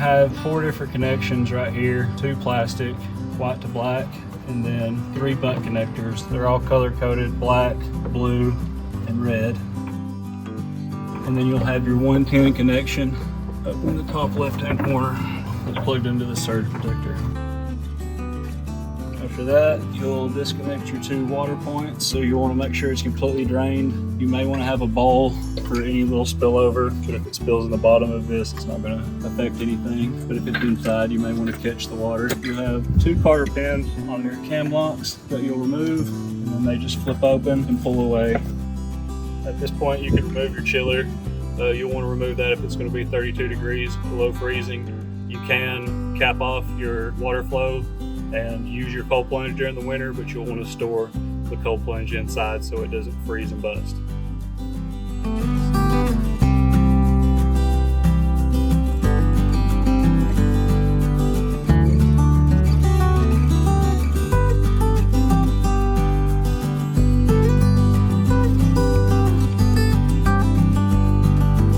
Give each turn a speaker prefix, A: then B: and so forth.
A: have 4 different connections right here, 2 plastic, white to black, and then 3 butt connectors. They're all color coded, black, blue, and red. And then you'll have your 110 connection up in the top left-hand corner that's plugged into the surge protector. After that, you'll disconnect your 2 water points, so you want to make sure it's completely drained. You may want to have a bowl for any little spillover, but if it spills in the bottom of this, it's not going to affect anything. But if it's inside, you may want to catch the water. You have 2 cotter pins on your cam locks that you'll remove, and then they just flip open and pull away. At this point, you can remove your chiller. You'll want to remove that if it's going to be 32 degrees below freezing. You can cap off your water flow and use your cold plunge during the winter, but you'll want to store the cold plunge inside so it doesn't freeze and bust.